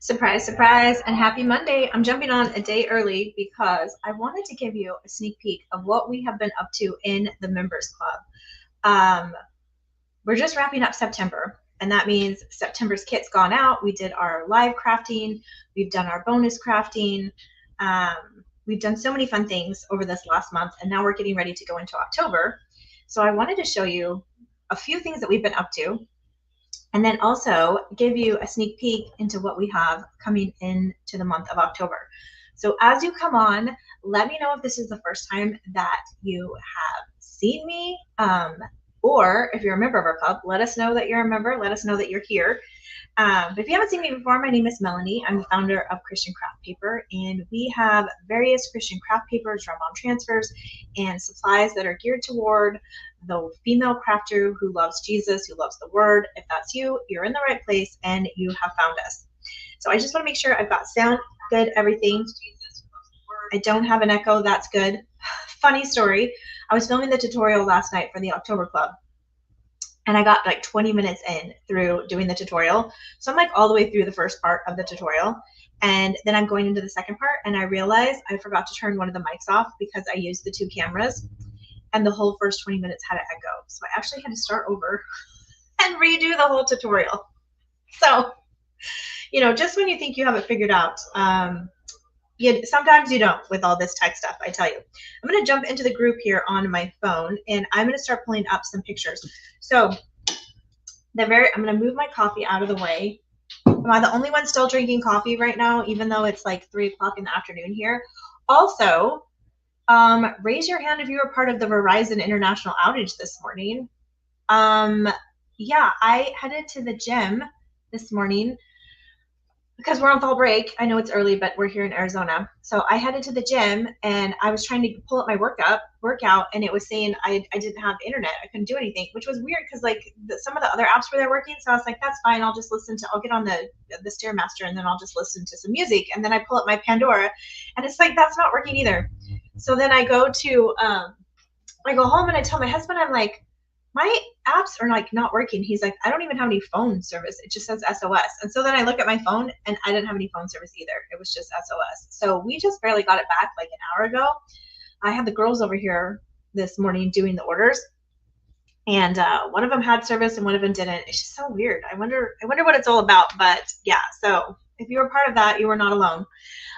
Surprise, surprise, and happy Monday. I'm jumping on a day early because I wanted to give you a sneak peek of what we have been up to in the Members Club. Um, we're just wrapping up September, and that means September's kit's gone out. We did our live crafting, we've done our bonus crafting. We've done so many fun things over this last month, and now we're getting ready to go into October. So I wanted to show you a few things that we've been up to, and then also give you a sneak peek into what we have coming into the month of October. So as you come on, let me know if this is the first time that you have seen me, or if you're a member of our club, let us know that you're a member, let us know that you're here. But if you haven't seen me before, my name is Melanie. I'm the founder of Christian Craft Paper, and we have various Christian craft papers, run-on transfers, and supplies that are geared toward the female crafter who loves Jesus, who loves the Word. If that's you, you're in the right place, and you have found us. So I just want to make sure I've got sound good, everything. I don't have an echo. That's good. Funny story. I was filming the tutorial last night for the October Club, and I got like 20 minutes in through doing the tutorial. So I'm like all the way through the first part of the tutorial. And then I'm going into the second part, and I realized I forgot to turn one of the mics off because I used the two cameras, and the whole first 20 minutes had an echo. So I actually had to start over and redo the whole tutorial. So, just when you think you have it figured out, sometimes you don't with all this tech stuff, I tell you. I'm going to jump into the group here on my phone, and I'm going to start pulling up some pictures. So I'm going to move my coffee out of the way. Am I the only one still drinking coffee right now, even though it's like 3 o'clock in the afternoon here? Also, raise your hand if you were part of the Verizon International outage this morning. Yeah, I headed to the gym this morning because we're on fall break. I know it's early, but we're here in Arizona. So I headed to the gym, and I was trying to pull up my workout, and it was saying I didn't have internet. I couldn't do anything, which was weird because like some of the other apps were there working. So I was like, that's fine. I'll get on the Stairmaster, and then I'll just listen to some music. And then I pull up my Pandora, and it's like, that's not working either. So then I go home, and I tell my husband, I'm like, my apps are like not working. He's like, I don't even have any phone service. It just says SOS. And so then I look at my phone, and I didn't have any phone service either. It was just SOS. So we just barely got it back like an hour ago. I had the girls over here this morning doing the orders, and one of them had service and one of them didn't. It's just so weird. I wonder what it's all about. But yeah, so if you were part of that, you were not alone.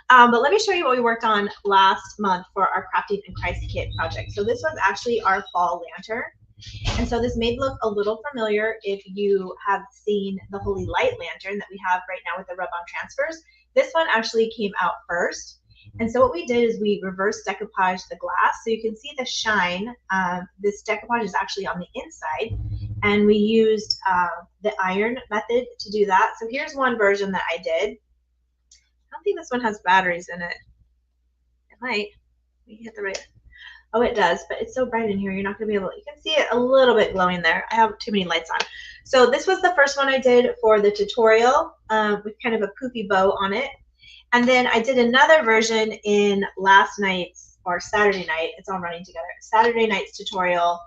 But let me show you what we worked on last month for our Crafting in Christ kit project. So this was actually our fall lantern. And so this may look a little familiar if you have seen the Holy Light lantern that we have right now with the rub-on transfers. This one actually came out first. And so what we did is we reverse decoupage the glass. So you can see the shine. This decoupage is actually on the inside. And we used the iron method to do that. So here's one version that I did. I don't think this one has batteries in it. It might. Let me hit the right. Oh, it does, but it's so bright in here, you're not going to be able to, you can see it a little bit glowing there. I have too many lights on. So this was the first one I did for the tutorial with kind of a poofy bow on it. And then I did another version in last night's, or Saturday night, it's all running together. Saturday night's tutorial,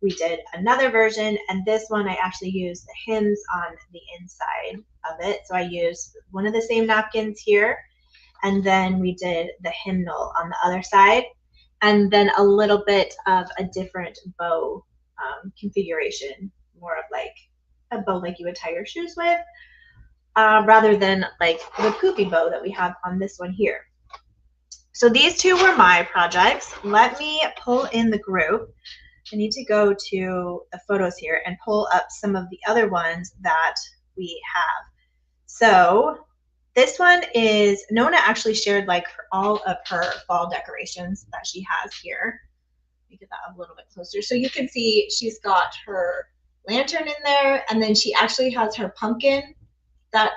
we did another version, and this one I actually used the hymns on the inside of it. So I used one of the same napkins here, and then we did the hymnal on the other side. And then a little bit of a different bow configuration, more of like a bow like you would tie your shoes with, rather than like the poofy bow that we have on this one here. So these two were my projects. Let me pull in the group. I need to go to the photos here and pull up some of the other ones that we have. So this one is, Nona actually shared like all of her fall decorations that she has here. Let me get that up a little bit closer. So you can see she's got her lantern in there, and then she actually has her pumpkin that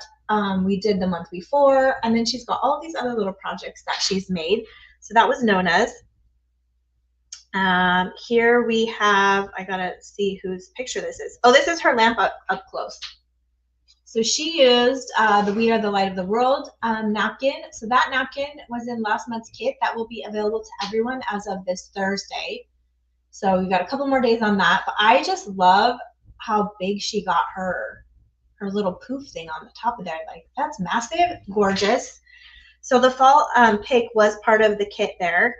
we did the month before, and then she's got all these other little projects that she's made. So that was Nona's. Here we have, I gotta see whose picture this is. Oh, this is her lamp up close. So she used the We Are the Light of the World napkin. So that napkin was in last month's kit. That will be available to everyone as of this Thursday. So we got a couple more days on that. But I just love how big she got her her little poof thing on the top of there. Like, that's massive, gorgeous. So the fall pick was part of the kit there.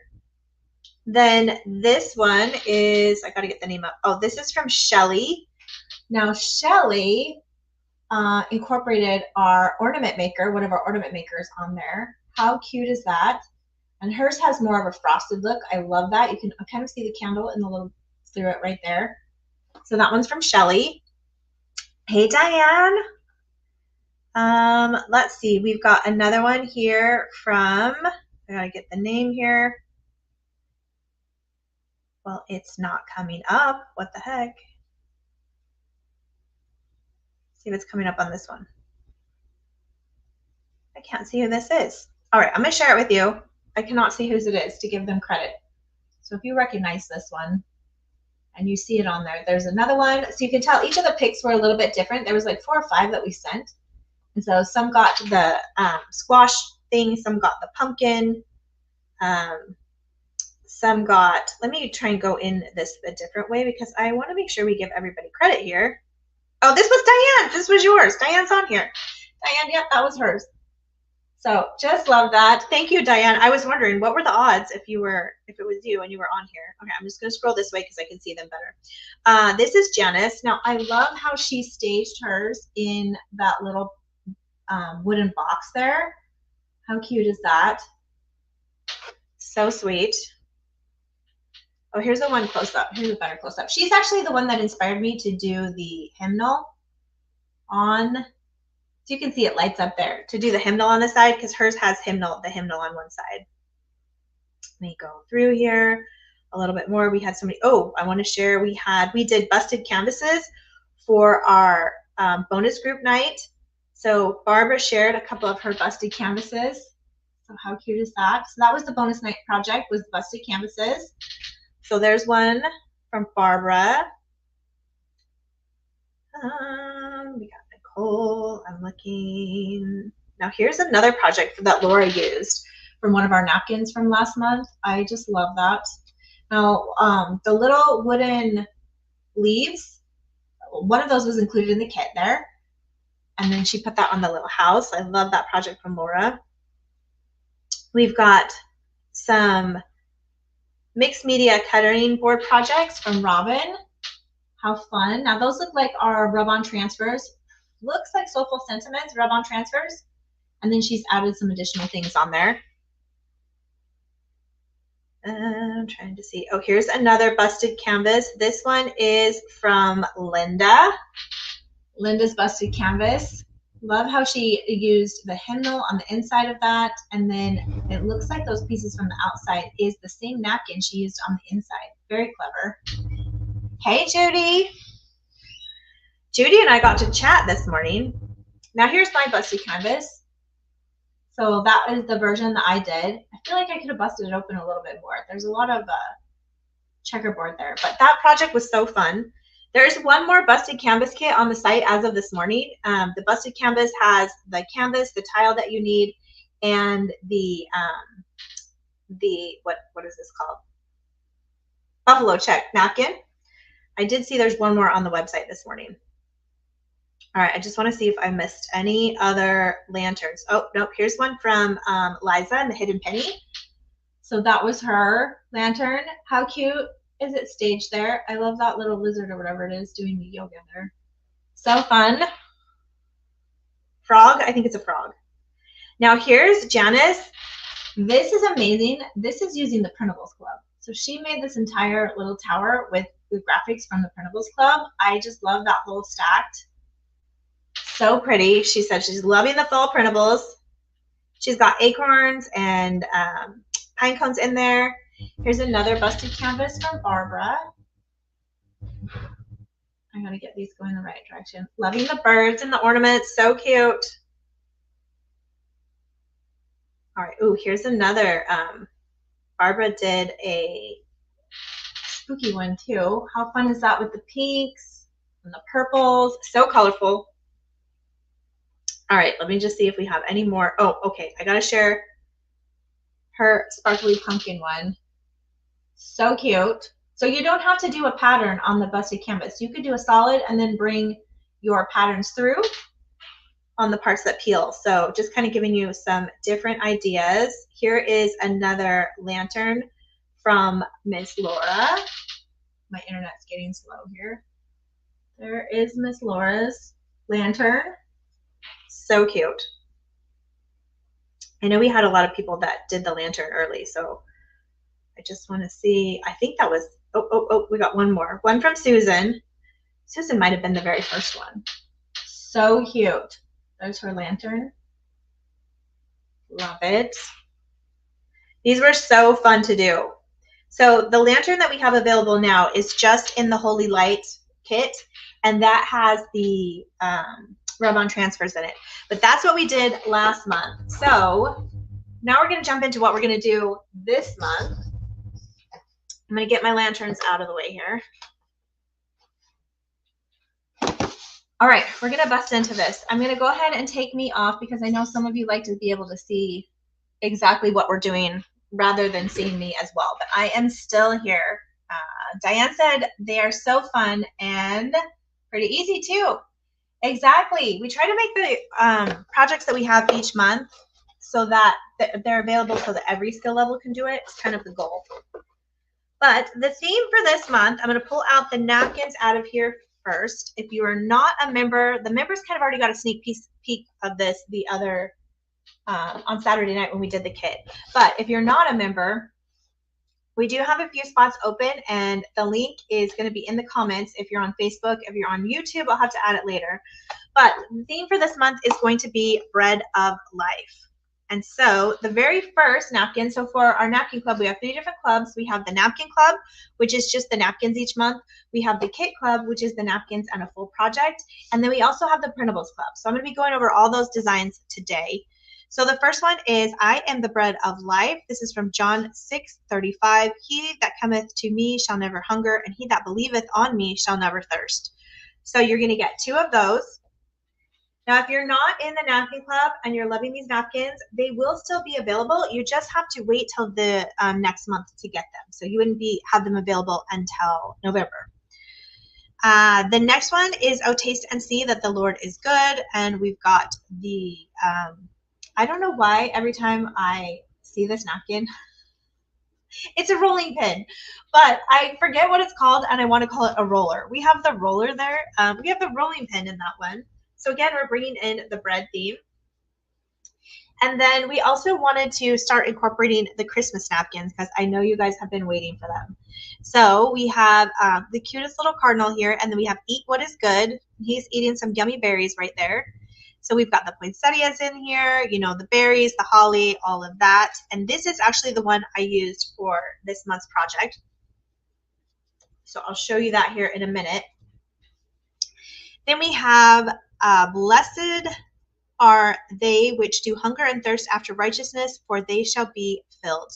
Then this one is, I gotta get the name up. Oh, this is from Shelly. Now Shelly incorporated our ornament maker, one of our ornament makers on there. How cute is that? And hers has more of a frosted look. I love that. You can kind of see the candle in the little through it right there. So that one's from Shelly. Hey, Diane. Let's see. We've got another one here from, I gotta get the name here. Well, it's not coming up. What the heck? See if it's coming up on this one. I can't see who this is. All right, I'm gonna share it with you. I cannot see whose it is to give them credit. So if you recognize this one and you see it on there, there's another one. So you can tell each of the picks were a little bit different. There was like 4 or 5 that we sent. And so some got the squash thing, some got the pumpkin, some got, let me try and go in this a different way because I want to make sure we give everybody credit here. Oh, this was Diane. This was yours. Diane's on here. Diane, yep, that was hers. So just love that. Thank you, Diane. I was wondering what were the odds if it was you and you were on here. Okay, I'm just going to scroll this way because I can see them better. This is Janice. Now I love how she staged hers in that little wooden box there. How cute is that? So sweet. Oh, here's the one close up. Here's a better close up. She's actually the one that inspired me to do the hymnal on, so you can see it lights up there, to do the hymnal on the side because hers has the hymnal on one side. Let me go through here a little bit more. We had so many, oh, I want to share, we did busted canvases for our bonus group night. So Barbara shared a couple of her busted canvases. So how cute is that? So that was the bonus night project, was busted canvases. So there's one from Barbara. We got Nicole. I'm looking. Now here's another project that Laura used from one of our napkins from last month. I just love that. Now the little wooden leaves, one of those was included in the kit there. And then she put that on the little house. I love that project from Laura. We've got some mixed media cutting board projects from Robin. How fun. Now those look like our rub-on transfers. Looks like Soulful Sentiments rub-on transfers. And then she's added some additional things on there. I'm trying to see. Oh, here's another busted canvas. This one is from Linda. Linda's busted canvas. Love how she used the hymnal on the inside of that, and then it looks like those pieces from the outside is the same napkin she used on the inside. Very clever. Hey, Judy. Judy and I got to chat this morning. Now here's my busted canvas. So that is the version that I did. I feel like I could have busted it open a little bit more. There's a lot of checkerboard there, but that project was so fun. There's one more busted canvas kit on the site as of this morning. The busted canvas has the canvas, the tile that you need, and the what is this called? Buffalo check napkin. I did see there's one more on the website this morning. All right, I just want to see if I missed any other lanterns. Oh, nope, here's one from Liza and the Hidden Penny. So that was her lantern. How cute is it staged there? I love that little lizard or whatever it is doing the yoga there. So fun. Frog, I think it's a frog. Now here's Janice. This is amazing. This is using the Printables Club. So she made this entire little tower with the graphics from the Printables Club. I just love that whole stacked. So pretty. She said she's loving the fall printables. She's got acorns and pine cones in there. Here's another busted canvas from Barbara. I'm going to get these going the right direction. Loving the birds and the ornaments. So cute. All right. Ooh, here's another. Barbara did a spooky one too. How fun is that with the pinks and the purples? So colorful. All right. Let me just see if we have any more. Oh, okay. I got to share her sparkly pumpkin one. So cute. So you don't have to do a pattern on the busted canvas. You could do a solid and then bring your patterns through on the parts that peel. So just kind of giving you some different ideas. Here is another lantern from Miss Laura. My internet's getting slow here. There is Miss Laura's lantern. So cute. I know we had a lot of people that did the lantern early, so I just want to see. I think that was, we got one more. One from Susan. Susan might have been the very first one. So cute. There's her lantern. Love it. These were so fun to do. So the lantern that we have available now is just in the Holy Light kit, and that has the rub-on transfers in it. But that's what we did last month. So now we're going to jump into what we're going to do this month. I'm going to get my lanterns out of the way here. All right, we're going to bust into this. I'm going to go ahead and take me off because I know some of you like to be able to see exactly what we're doing rather than seeing me as well. But I am still here. Diane said they are so fun and pretty easy too. Exactly. We try to make the projects that we have each month so that they're available so that every skill level can do it. It's kind of the goal. But the theme for this month, I'm going to pull out the napkins out of here first. If you are not a member, the members kind of already got a sneak peek of this the other on Saturday night when we did the kit. But if you're not a member, we do have a few spots open, and the link is going to be in the comments if you're on Facebook. If you're on YouTube, I'll have to add it later. But the theme for this month is going to be Bread of Life. And so the very first napkin, so for our napkin club, we have 3 different clubs. We have the napkin club, which is just the napkins each month. We have the kit club, which is the napkins and a full project. And then we also have the printables club. So I'm going to be going over all those designs today. So the first one is I am the bread of life. This is from John 6:35. He that cometh to me shall never hunger, and he that believeth on me shall never thirst. So you're going to get 2 of those. Now, if you're not in the napkin club and you're loving these napkins, they will still be available. You just have to wait till the next month to get them. So you wouldn't have them available until November. The next one is Oh, Taste and See that the Lord is good. And we've got the, I don't know why every time I see this napkin, it's a rolling pin, but I forget what it's called and I want to call it a roller. We have the roller there. We have the rolling pin in that one. So again, we're bringing in the bread theme. And then we also wanted to start incorporating the Christmas napkins because I know you guys have been waiting for them. So we have the cutest little cardinal here, and then we have Eat What Is Good. He's eating some yummy berries right there. So we've got the poinsettias in here, you know, the berries, the holly, all of that. And this is actually the one I used for this month's project. So I'll show you that here in a minute. Then we have blessed are they which do hunger and thirst after righteousness, for they shall be filled.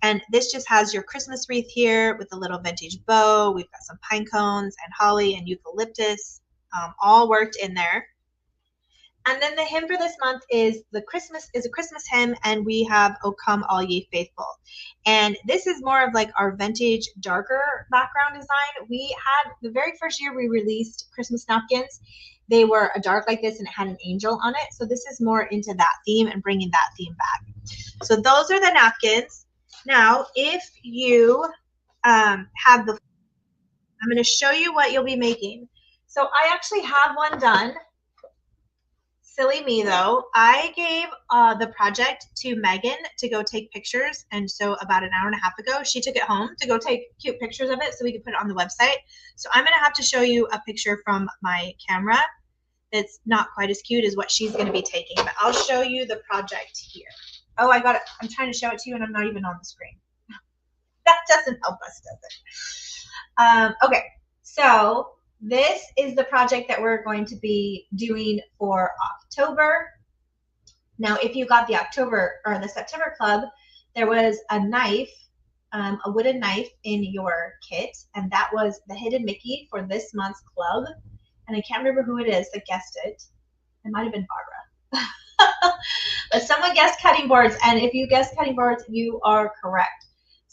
And this just has your Christmas wreath here with a little vintage bow. We've got some pine cones and holly and eucalyptus all worked in there. And then the hymn for this month is a Christmas hymn, and we have O Come All Ye Faithful. And this is more of like our vintage, darker background design. We had the very first year we released Christmas napkins. They were a dark like this, and it had an angel on it. So this is more into that theme and bringing that theme back. So those are the napkins. Now, if you have the, I'm going to show you what you'll be making. So I actually have one done. Silly me though, I gave the project to Megan to go take pictures, and so about an hour and a half ago she took it home to go take cute pictures of it so we could put it on the website. So I'm going to have to show you a picture from my camera that's not quite as cute as what she's going to be taking, but I'll show you the project here. Oh, I got it. I'm trying to show it to you and I'm not even on the screen. That doesn't help us, does it? Okay, so this is the project that we're going to be doing for October. Now, if you got the October or the September club, there was a knife, a wooden knife in your kit, and that was the hidden Mickey for this month's club. And I can't remember who it is that guessed it. It might have been Barbara. But someone guessed cutting boards, and if you guessed cutting boards, you are correct.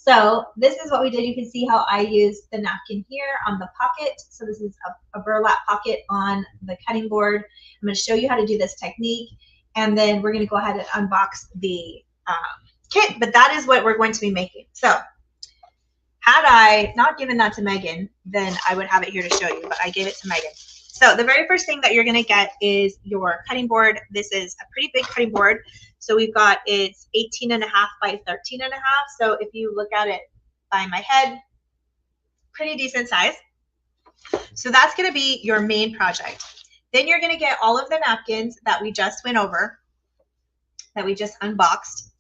So this is what we did. You can see how I used the napkin here on the pocket. So this is a burlap pocket on the cutting board. I'm going to show you how to do this technique, and then we're going to go ahead and unbox the kit, but that is what we're going to be making. So had I not given that to Megan, then I would have it here to show you, but I gave it to Megan. So the very first thing that you're going to get is your cutting board. This is a pretty big cutting board. So we've got, it's 18.5 by 13.5. So if you look at it by my head, pretty decent size. So that's going to be your main project. Then you're going to get all of the napkins that we just went over, that we just unboxed.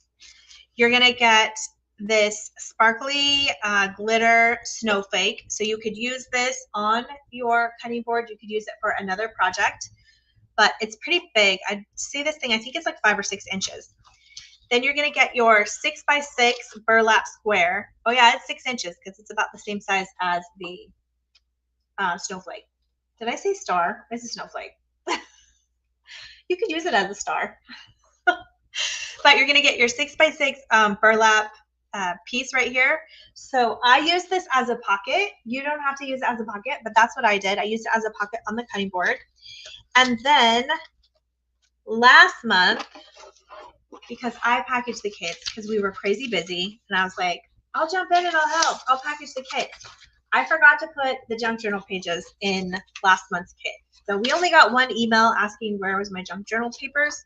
You're going to get this sparkly glitter snowflake. So you could use this on your cutting board. You could use it for another project, but it's pretty big. I'd say this thing, I think it's like 5 or 6 inches. Then you're going to get your 6 by 6 burlap square. Oh yeah, it's 6 inches because it's about the same size as the snowflake. Did I say star? It's a snowflake. You could use it as a star. But you're going to get your 6 by 6 burlap piece right here. So I use this as a pocket. You don't have to use it as a pocket, but that's what I did. I used it as a pocket on the cutting board. And then last month, because I packaged the kits because we were crazy busy, and I was like, I'll jump in and I'll help. I'll package the kit. I forgot to put the junk journal pages in last month's kit. So we only got one email asking where was my junk journal papers.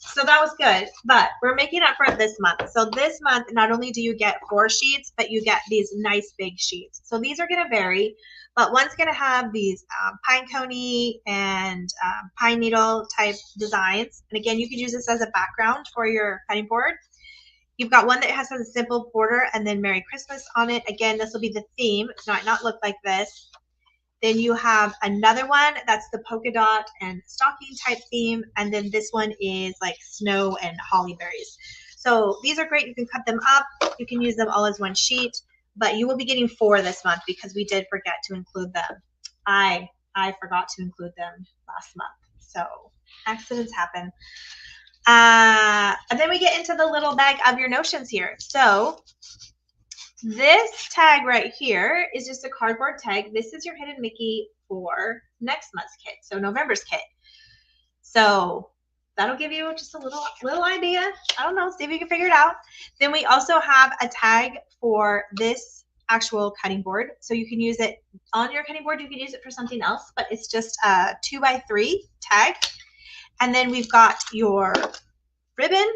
So that was good, but we're making up for it this month. So this month, not only do you get 4 sheets, but you get these nice big sheets. So these are going to vary, but one's going to have these pine coney and pine needle type designs. And again, you can use this as a background for your cutting board. You've got one that has a simple border and then Merry Christmas on it. Again, this will be the theme. It might not look like this. Then you have another one that's the polka dot and stocking type theme. And then this one is like snow and holly berries. So these are great. You can cut them up. You can use them all as one sheet, but you will be getting 4 this month because we did forget to include them. I forgot to include them last month. So accidents happen. And then we get into the little bag of your notions here. So this tag right here is just a cardboard tag. This is your Hidden Mickey for next month's kit, so November's kit. So that'll give you just a little idea. I don't know, see if you can figure it out. Then we also have a tag for this actual cutting board. So you can use it on your cutting board. You can use it for something else, but it's just a 2 by 3 tag. And then we've got your ribbon.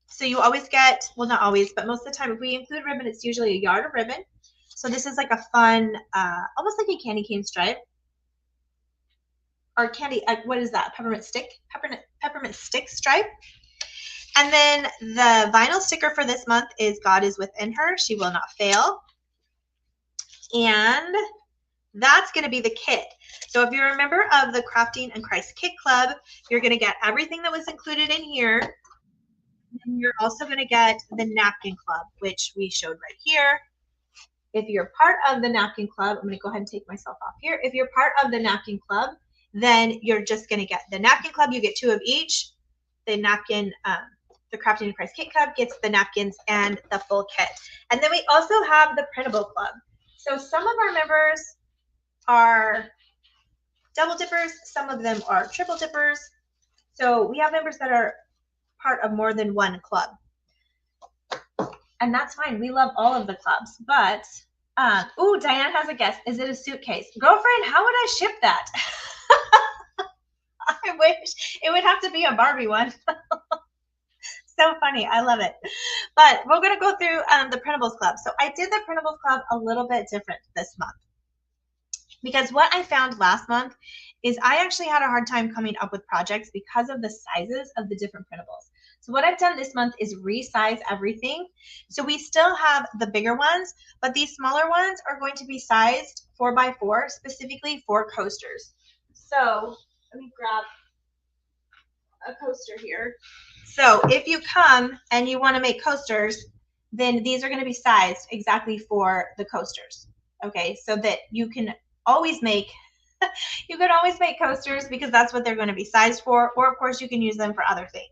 So you always get, well, not always, but most of the time if we include ribbon, it's usually a yard of ribbon. So this is like a fun, almost like a candy cane stripe. Or candy, what is that? Peppermint stick stripe. And then the vinyl sticker for this month is God is within her. She will not fail. And that's going to be the kit. So if you're a member of the Crafting and Christ Kit Club, you're going to get everything that was included in here. And you're also going to get the Napkin Club, which we showed right here. If you're part of the Napkin Club, I'm going to go ahead and take myself off here. If you're part of the Napkin Club, then you're just going to get the Napkin Club. You get 2 of each. The napkin, the Crafting and Christ Kit Club gets the napkins and the full kit. And then we also have the Printable Club. So some of our members are double dippers. Some of them are triple dippers. So we have members that are part of more than one club. And that's fine. We love all of the clubs. But, ooh, Diane has a guess. Is it a suitcase? Girlfriend, how would I ship that? I wish. It would have to be a Barbie one. So funny. I love it. But we're going to go through the Printables Club. So I did the Printables Club a little bit different this month. Because what I found last month is I actually had a hard time coming up with projects because of the sizes of the different printables. So what I've done this month is resize everything. So we still have the bigger ones, but these smaller ones are going to be sized 4 by 4, specifically for coasters. So let me grab a coaster here. So if you come and you want to make coasters, then these are going to be sized exactly for the coasters. Okay, so that you can always make coasters because that's what they're going to be sized for, or of course you can use them for other things.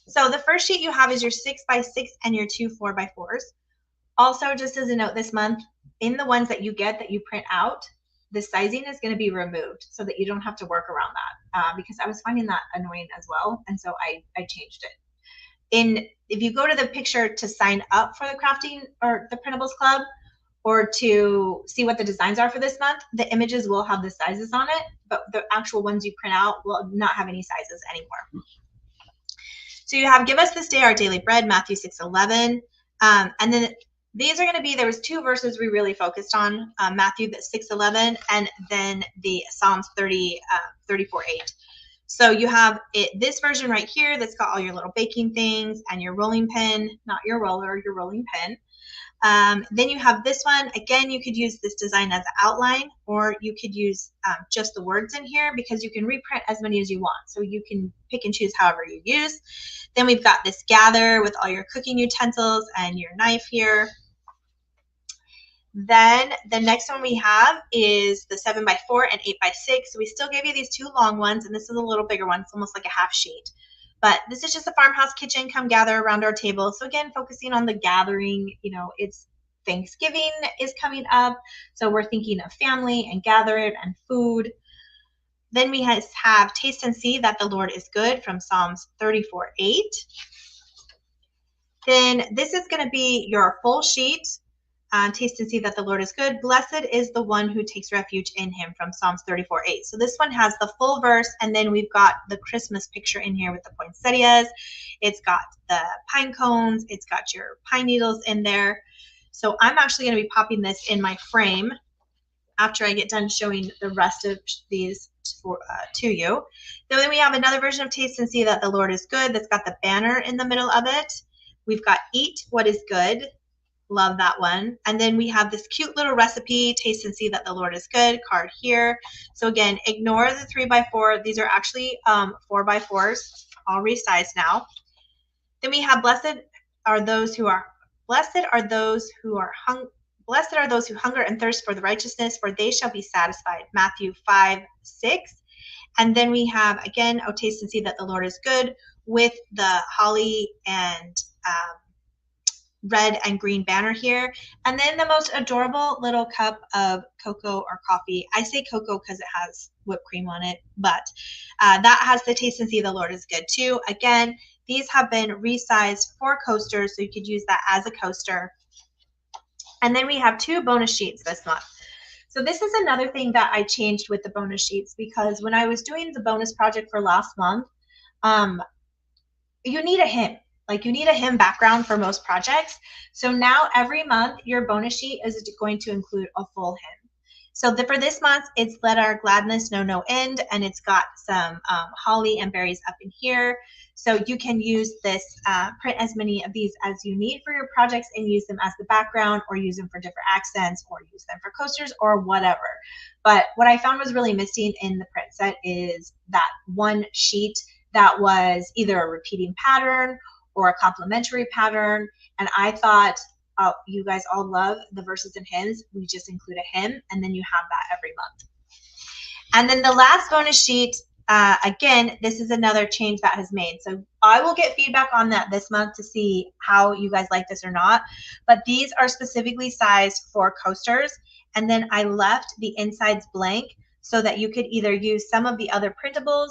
So the first sheet you have is your 6 by 6 and your 2 4 by 4s. Also, just as a note this month, in the ones that you get that you print out, the sizing is going to be removed so that you don't have to work around that, because I was finding that annoying as well. And so I changed it. If you go to the picture to sign up for the crafting or the printables club, or to see what the designs are for this month, the images will have the sizes on it, but the actual ones you print out will not have any sizes anymore. So you have give us this day our daily bread, Matthew 6:11. And then these are going to be, there was two verses we really focused on, Matthew 6:11 and then the Psalms 34:8. So you have this version right here that's got all your little baking things and your rolling pin, not your roller, your rolling pin. Then you have this one. Again, you could use this design as an outline, or you could use just the words in here, because you can reprint as many as you want. So you can pick and choose however you use. Then we've got this gather with all your cooking utensils and your knife here. Then the next one we have is the 7x4 and 8x6. So we still gave you these two long ones, and this is a little bigger one. It's almost like a half sheet. But this is just a farmhouse kitchen. Come gather around our table. So again, focusing on the gathering, you know, it's Thanksgiving is coming up. So we're thinking of family and gathering and food. Then we have taste and see that the Lord is good from Psalms 34:8. Then this is going to be your full sheet. Taste and see that the Lord is good. Blessed is the one who takes refuge in him from Psalms 34:8. So this one has the full verse, and then we've got the Christmas picture in here with the poinsettias. It's got the pine cones. It's got your pine needles in there. So I'm actually going to be popping this in my frame after I get done showing the rest of these to you. Then we have another version of Taste and See that the Lord is good. That's got the banner in the middle of it. We've got Eat What is Good. Love that one. And then we have this cute little recipe, Taste and See that the Lord is good, card here. So again, ignore the 3x4. These are actually 4x4s, all resized now. Then we have blessed are those who hunger and thirst for the righteousness, for they shall be satisfied. Matthew 5:6. And then we have, again, oh, taste and see that the Lord is good, with the holly and red and green banner here. And then the most adorable little cup of cocoa or coffee. I say cocoa because it has whipped cream on it, but that has the taste and see the Lord is good too. Again, these have been resized for coasters, so you could use that as a coaster. And then we have two bonus sheets this month. So this is another thing that I changed with the bonus sheets, because when I was doing the bonus project for last month, you need a hymn. Like, you need a hymn background for most projects. So now every month your bonus sheet is going to include a full hymn. So for this month, it's Let Our Gladness Know No End, and it's got some holly and berries up in here. So you can use this, print as many of these as you need for your projects and use them as the background, or use them for different accents, or use them for coasters or whatever. But what I found was really missing in the print set is that one sheet that was either a repeating pattern or a complementary pattern. And I thought, oh, you guys all love the verses and hymns. We just include a hymn, and then you have that every month. And then the last bonus sheet, again, this is another change that has made. So I will get feedback on that this month to see how you guys like this or not. But these are specifically sized for coasters. And then I left the insides blank so that you could either use some of the other printables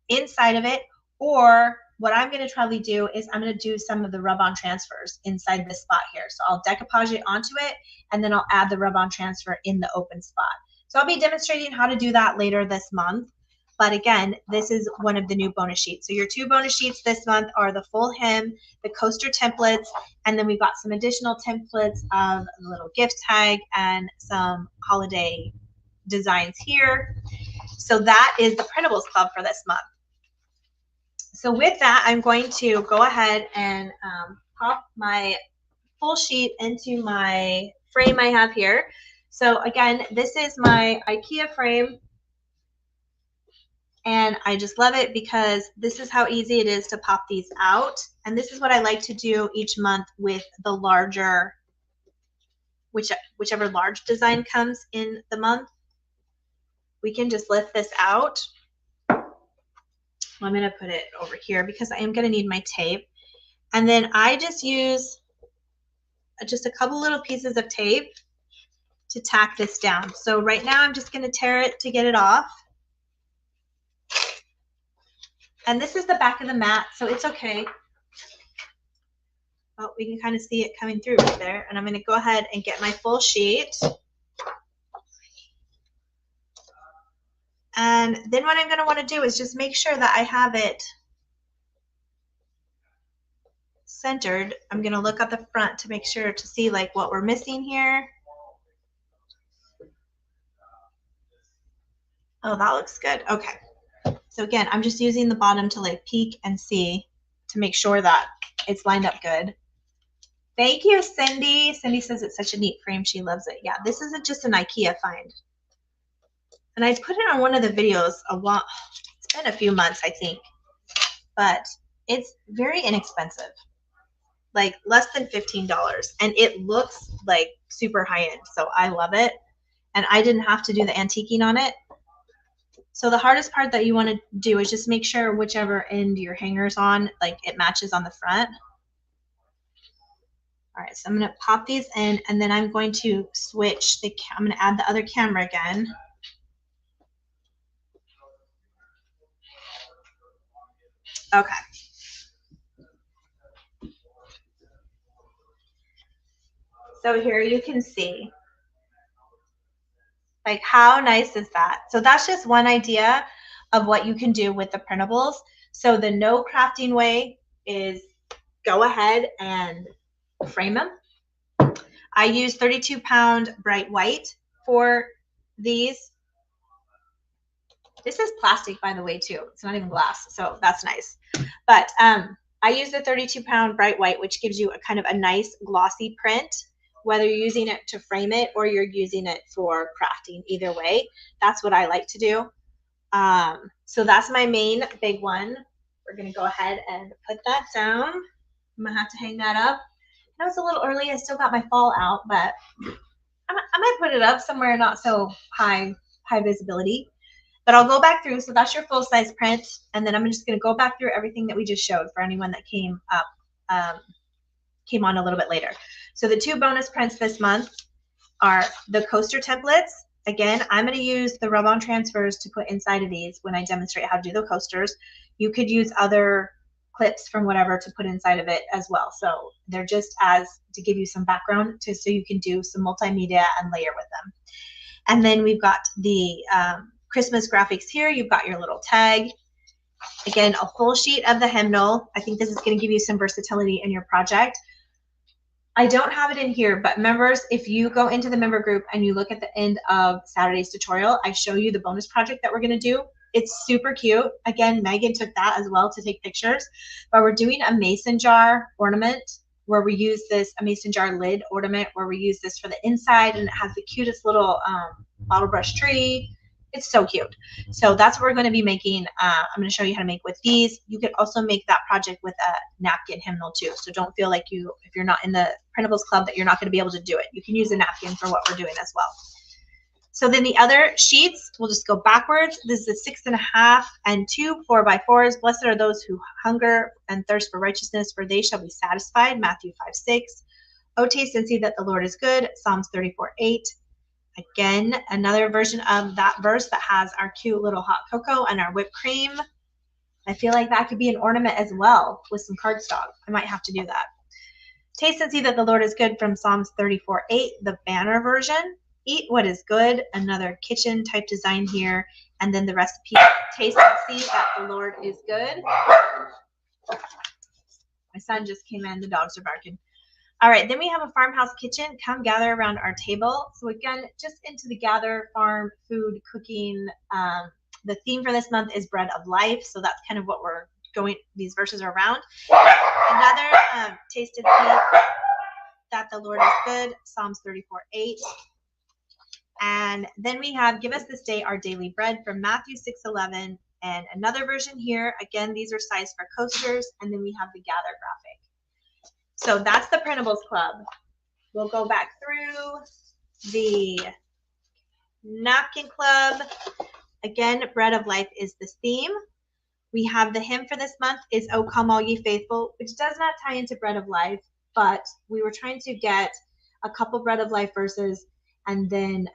inside of it, or what I'm going to probably do is I'm going to do some of the rub-on transfers inside this spot here. So I'll decoupage it onto it, and then I'll add the rub-on transfer in the open spot. So I'll be demonstrating how to do that later this month. But again, this is one of the new bonus sheets. So your two bonus sheets this month are the full hymn, the coaster templates, and then we've got some additional templates of a little gift tag and some holiday designs here. So that is the Printables Club for this month. So with that, I'm going to go ahead and pop my full sheet into my frame I have here. So again, this is my IKEA frame, and I just love it because this is how easy it is to pop these out. And this is what I like to do each month with the larger, whichever large design comes in the month. We can just lift this out. I'm going to put it over here because I am going to need my tape. And then I just use just a couple little pieces of tape to tack this down. So right now I'm just going to tear it to get it off. And this is the back of the mat, so it's okay. Oh, we can kind of see it coming through right there. And I'm going to go ahead and get my full sheet. And then what I'm going to want to do is just make sure that I have it centered. I'm going to look at the front to make sure to see like what we're missing here. Oh, that looks good. Okay. So again, I'm just using the bottom to like peek and see to make sure that it's lined up good. Thank you, Cindy. Cindy says it's such a neat frame. She loves it. Yeah, this is just an IKEA find. And I put it on one of the videos a while. It's been a few months, I think. But it's very inexpensive. Like less than $15. And it looks like super high end. So I love it. And I didn't have to do the antiquing on it. So the hardest part that you want to do is just make sure whichever end your hanger's on, like it matches on the front. All right, so I'm going to pop these in, and then I'm going to switch the, I'm going to add the other camera again. Okay. So here you can see, like how nice is that? So that's just one idea of what you can do with the printables. So the no crafting way is go ahead and frame them. I use 32-pound bright white for these. This is plastic, by the way, too. It's not even glass, so that's nice. But I use the 32-pound bright white, which gives you a kind of a nice glossy print, whether you're using it to frame it or you're using it for crafting. Either way, that's what I like to do. So that's my main big one. We're going to go ahead and put that down. I'm going to have to hang that up. I know it's a little early. I still got my fall out, but I might put it up somewhere not so high visibility. But I'll go back through. So that's your full size print. And then I'm just going to go back through everything that we just showed for anyone that came on a little bit later. So the two bonus prints this month are the coaster templates. Again, I'm going to use the rub-on transfers to put inside of these when I demonstrate how to do the coasters. You could use other clips from whatever to put inside of it as well. So they're just as to give you some background so you can do some multimedia and layer with them. And then we've got the Christmas graphics here. You've got your little tag. Again, a full sheet of the hymnal. I think this is going to give you some versatility in your project. I don't have it in here, but members, if you go into the member group and you look at the end of Saturday's tutorial, I show you the bonus project that we're going to do. It's super cute. Again, Megan took that as well to take pictures. But we're doing a mason jar ornament where we use this, a mason jar lid ornament where we use this for the inside, and it has the cutest little bottle brush tree. It's so cute. So that's what we're going to be making. I'm going to show you how to make with these. You could also make that project with a napkin hymnal too. So don't feel like if you're not in the Printables Club, that you're not going to be able to do it. You can use a napkin for what we're doing as well. So then the other sheets, we'll just go backwards. This is 6.5 and 2 4x4s. Blessed are those who hunger and thirst for righteousness, for they shall be satisfied. Matthew 5:6. O taste and see that the Lord is good. Psalms 34:8. Again, another version of that verse that has our cute little hot cocoa and our whipped cream. I feel like that could be an ornament as well with some cardstock. I might have to do that. Taste and see that the Lord is good from Psalms 34:8, the banner version. Eat what is good, another kitchen type design here. And then the recipe, taste and see that the Lord is good. My son just came in, the dogs are barking. All right, then we have a farmhouse kitchen. Come gather around our table. So again, just into the gather farm food cooking. The theme for this month is bread of life. So that's kind of what we're going, these verses are around. Another taste and see that the Lord is good, Psalms 34:8. And then we have give us this day our daily bread from Matthew 6:11. And another version here. Again, these are sized for coasters. And then we have the gather graphic. So that's the Printables Club. We'll go back through the Napkin Club. Again, Bread of Life is the theme. We have the hymn for this month is O Come All Ye Faithful, which does not tie into Bread of Life. but we were trying to get a couple Bread of Life verses, and then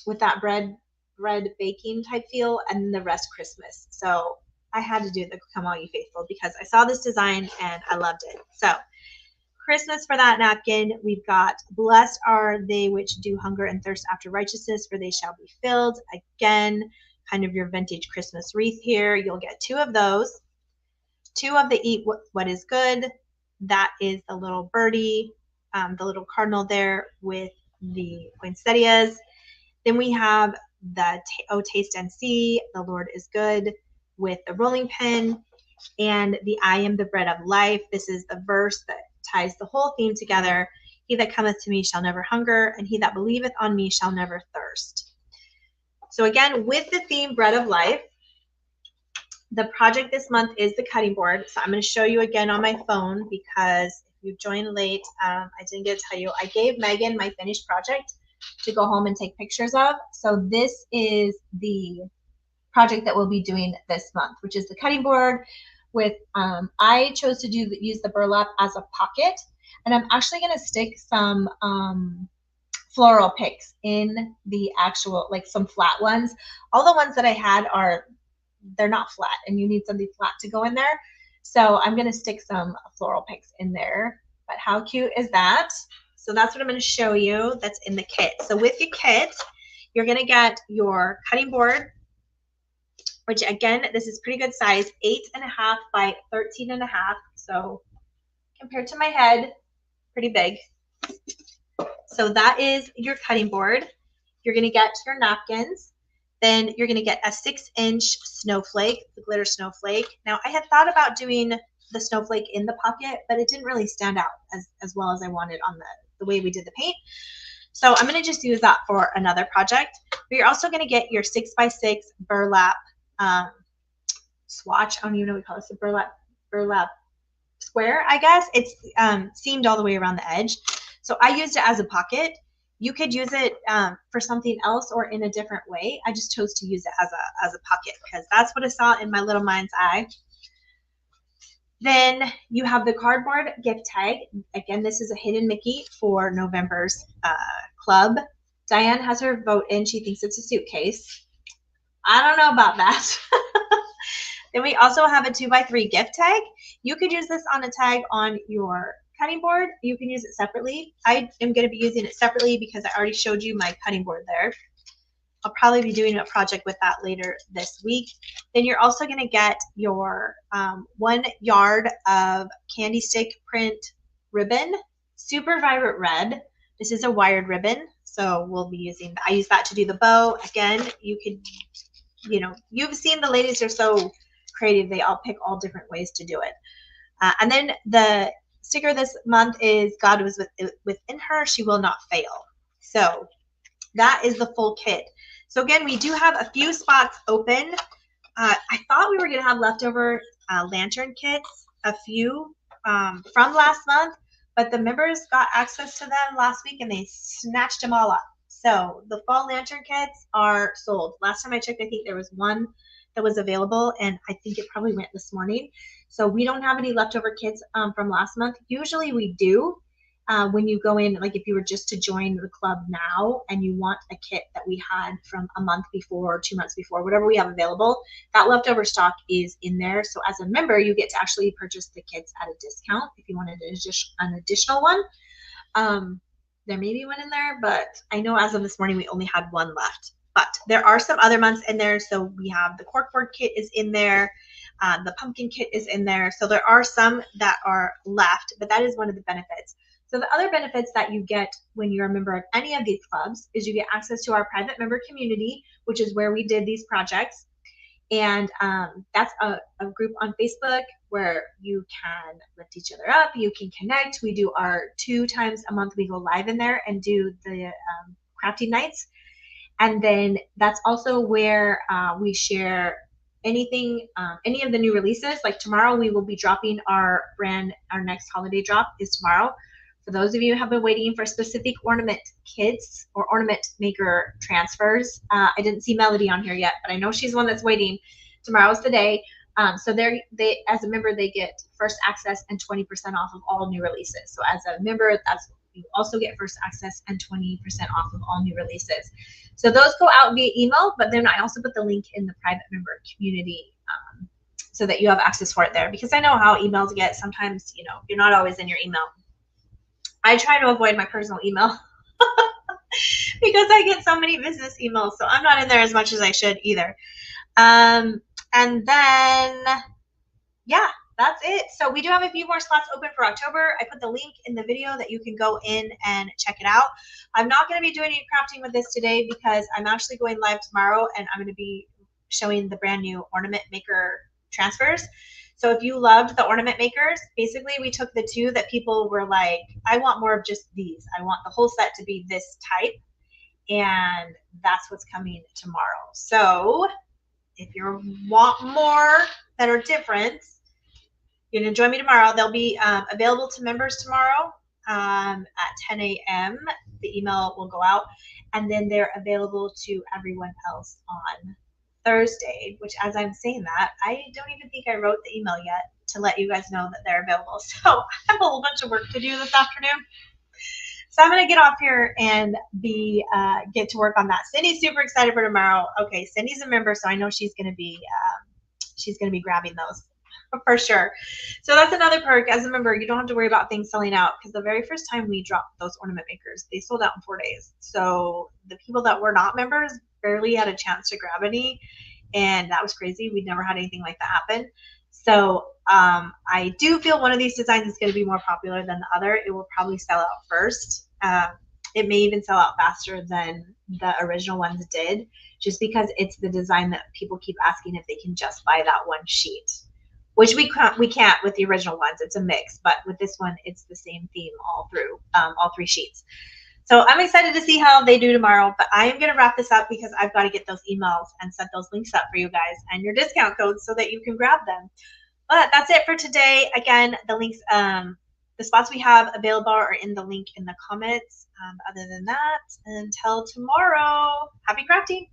with that bread baking type feel, and the rest Christmas. So I had to do the Come All You Faithful because I saw this design and I loved it. So Christmas for that napkin, we've got blessed are they which do hunger and thirst after righteousness, for they shall be filled. Again, kind of your vintage Christmas wreath here. You'll get 2 of those. 2 of the Eat What Is Good. That is the little birdie, the little cardinal there with the poinsettias. Then we have the Oh Taste and See, the Lord is Good, with the rolling pin, and the I Am the Bread of Life. This is the verse that ties the whole theme together. He that cometh to me shall never hunger, and he that believeth on me shall never thirst. So again, with the theme Bread of Life, the project this month is the cutting board. So I'm going to show you again on my phone, because if you joined late, I didn't get to tell you, I gave Megan my finished project to go home and take pictures of. So this is the project that we'll be doing this month, which is the cutting board with, I chose to use the burlap as a pocket, and I'm actually going to stick some floral picks in the actual, like some flat ones. All the ones that I had they're not flat, and you need something flat to go in there. So I'm going to stick some floral picks in there. But how cute is that? So that's what I'm going to show you that's in the kit. So with your kit, you're going to get your cutting board, which again, this is pretty good size, 8.5 by 13.5. So compared to my head, pretty big. So that is your cutting board. You're going to get your napkins. Then you're going to get a 6-inch snowflake, the glitter snowflake. Now, I had thought about doing the snowflake in the pocket, but it didn't really stand out as well as I wanted on the way we did the paint. So I'm going to just use that for another project. But you're also going to get your 6x6 burlap swatch. I don't even know what we call this, a burlap square, I guess. It's seamed all the way around the edge. So I used it as a pocket. You could use it for something else or in a different way. I just chose to use it as a pocket because that's what I saw in my little mind's eye. Then you have the cardboard gift tag. Again, this is a hidden Mickey for November's club. Diane has her vote in. She thinks it's a suitcase. I don't know about that. Then we also have a 2x3 gift tag. You could use this on a tag on your cutting board. You can use it separately. I am going to be using it separately because I already showed you my cutting board there. I'll probably be doing a project with that later this week. Then you're also going to get your 1 yard of candy stick print ribbon, super vibrant red. This is a wired ribbon, so we'll be using that. I use that to do the bow. Again, you could, you've seen the ladies are so creative. They all pick all different ways to do it. And then the sticker this month is God was within her, she will not fail. So that is the full kit. So again, we do have a few spots open. I thought we were going to have leftover lantern kits, a few from last month, but the members got access to them last week and they snatched them all up. So the fall lantern kits are sold. Last time I checked, I think there was one that was available, and I think it probably went this morning. So we don't have any leftover kits from last month. Usually we do when you go in, like if you were just to join the club now and you want a kit that we had from a month before or 2 months before, whatever we have available, that leftover stock is in there. So as a member, you get to actually purchase the kits at a discount if you wanted an additional one. There may be one in there, but I know as of this morning, we only had one left. But there are some other months in there. So we have the corkboard kit is in there. The pumpkin kit is in there. So there are some that are left, but that is one of the benefits. So the other benefits that you get when you're a member of any of these clubs is you get access to our private member community, which is where we did these projects. And that's a group on Facebook where you can lift each other up. You can connect. We do our 2 times a month. We go live in there and do the crafting nights. And then that's also where we share anything, any of the new releases. Like tomorrow, we will be dropping our next holiday drop is tomorrow. For those of you who have been waiting for specific ornament kits or ornament maker transfers, I didn't see Melody on here yet, but I know she's one that's waiting. Tomorrow's the day. So they as a member, they get first access and 20% off of all new releases. So as a member, you also get first access and 20% off of all new releases. So those go out via email, but then I also put the link in the private member community so that you have access for it there, because I know how emails get. Sometimes, you're not always in your email. I try to avoid my personal email because I get so many business emails, so I'm not in there as much as I should either. And then, yeah, that's it. So we do have a few more spots open for October. I put the link in the video that you can go in and check it out. I'm not going to be doing any crafting with this today because I'm actually going live tomorrow, and I'm going to be showing the brand new ornament maker transfers. So if you loved the ornament makers, basically we took the two that people were like, I want more of just these. I want the whole set to be this type. And that's what's coming tomorrow. So if you want more that are different, you can join me tomorrow. They'll be available to members tomorrow at 10 a.m. The email will go out, and then they're available to everyone else on Thursday, which, as I'm saying that, I don't even think I wrote the email yet to let you guys know that they're available. So I have a whole bunch of work to do this afternoon. So I'm going to get off here and get to work on that. Cindy's super excited for tomorrow. Okay, Cindy's a member, so I know she's going to be grabbing those for sure. So that's another perk. As a member, you don't have to worry about things selling out, because the very first time we dropped those ornament makers, they sold out in 4 days. So the people that were not members barely had a chance to grab any, and that was crazy. We'd never had anything like that happen. So I do feel one of these designs is going to be more popular than the other. It will probably sell out first. It may even sell out faster than the original ones did, just because it's the design that people keep asking if they can just buy that one sheet, which we can't with the original ones. It's a mix, but with this one, it's the same theme all through all 3 sheets. So I'm excited to see how they do tomorrow, but I am going to wrap this up because I've got to get those emails and set those links up for you guys and your discount codes so that you can grab them. But that's it for today. Again, the links, the spots we have available are in the link in the comments. Other than that, until tomorrow, happy crafting.